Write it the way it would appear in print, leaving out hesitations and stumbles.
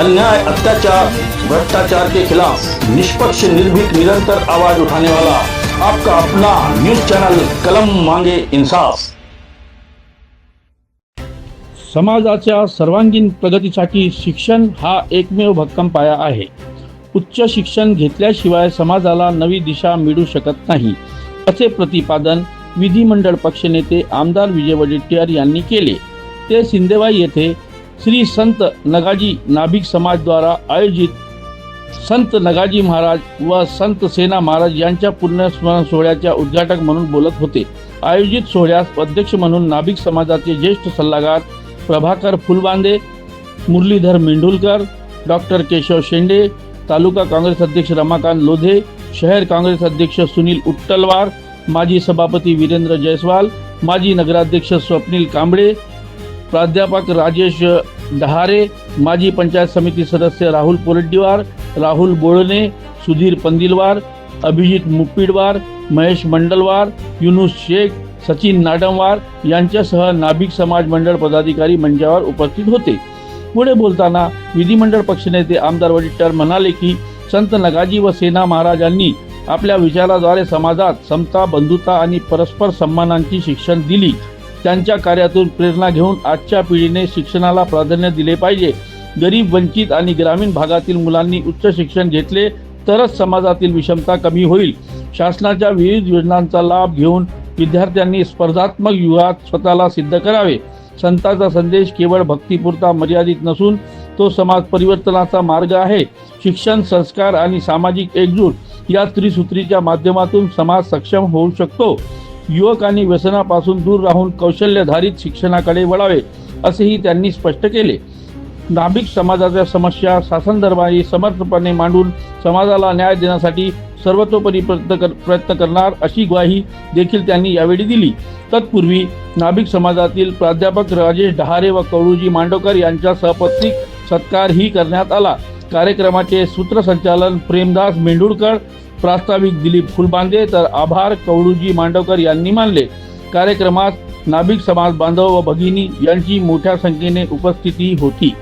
अन्याय, अत्याचार, भ्रष्टाचार के खिलाफ निष्पक्ष, निर्भीक, निरंतर आवाज उठाने वाला आपका अपना न्यूज चैनल कलम मांगे इंसाफ। समाजाच्या सर्वांगीण प्रगतीसाठी शिक्षण हा एकमेव भक्कम पाया आहे। उच्च शिक्षण घेतल्याशिवाय समाजाला नवी दिशा मिळू शकत नाही, असे प्रतिपादन विधिमंडळ पक्षनेते आमदार विजय वडेट्टीवार यांनी केले। ते सिंदेवाई येथे श्री संत नगाजी नाभिक समाज द्वारा आयोजित संत नगाजी महाराज व संत सेना महाराज यांच्या पुण्यस्मरण सोहळ्याच्या उद्घाटक म्हणून बोलत होते। आयोजित सोहळ्यास अध्यक्ष म्हणून नाभिक समाजाचे ज्येष्ठ सल्लागार प्रभाकर फुलबांदे, मुरलीधर मेंढुलकर, डॉक्टर केशव शेंडे, तालुका काँग्रेस अध्यक्ष रमाकांत लोधे, शहर काँग्रेस अध्यक्ष सुनील उट्टलवार, माजी सभापती वीरेंद्र जयस्वाल, माजी नगराध्यक्ष स्वप्नील कांबळे, प्राध्यापक राजेश डहारे, माजी पंचायत समिती सदस्य राहुल पोरड्डीवार, राहुल बोळणे, सुधीर पंदिलवार, अभिजित मुप्पीडवार, महेश मंडलवार, युनुस शेख, सचिन नाडमवार यांच्यासह नाभिक समाज मंडळ पदाधिकारी मंचावर उपस्थित होते। पुढे बोलताना विधिमंडळ पक्षनेते आमदार वडेट्टीवार म्हणाले की संत नगाजी व सेना महाराजांनी आपल्या विचाराद्वारे समाजात समता, बंधुता आणि परस्पर सन्मानाची शिक्षण दिली। त्यांच्या कार्यातून प्रेरणा घेऊन आजच्या पिढीने शिक्षणाला प्राधान्य दिले पाहिजे। गरीब, वंचित आणि ग्रामीण भागातील मुलांनी उच्च शिक्षण घेतले तरच समाजातील विषमता कमी होईल। शासनाच्या विविध योजनांचा लाभ घेऊन विद्यार्थ्यांनी स्पर्धात्मक युगात स्वतःला सिद्ध करावे। संतांचा संदेश केवळ भक्तीपुरता मर्यादित नसून तो समाज परिवर्तनाचा मार्ग आहे। शिक्षण, संस्कार आणि सामाजिक एकजूट या त्रिसूत्रीच्या माध्यमातून समाज सक्षम होऊ शकतो। युवकांनी व्यसनापासून दूर राहून कौशल्यधारित शिक्षणाकडे वळावे, असेही त्यांनी स्पष्ट केले। नाभिक समाजाच्या समस्या शासनदरबारी समर्थपणे मांडून समाजाला न्याय देण्यासाठी सर्वतोपरी प्रयत्न करणार, अशी ग्वाही देखील त्यांनी यावेळी दिली। तत्पूर्वी नाभिक समाजातील प्राध्यापक राजेश डहारे व कवळूजी मांडवकर यांचा सपत्नीक सत्कारही करण्यात आला। कार्यक्रमाचे सूत्रसंचालन प्रेमदास मेंढुळकर, प्रास्ताविक दिलीप फुलबांदे तर आभार कवळूजी मांडवकर यांनी मानले। कार्यक्रमात नाभिक समाज बांधव व भगिनी यांची मोठ्या संख्येने उपस्थिती होती।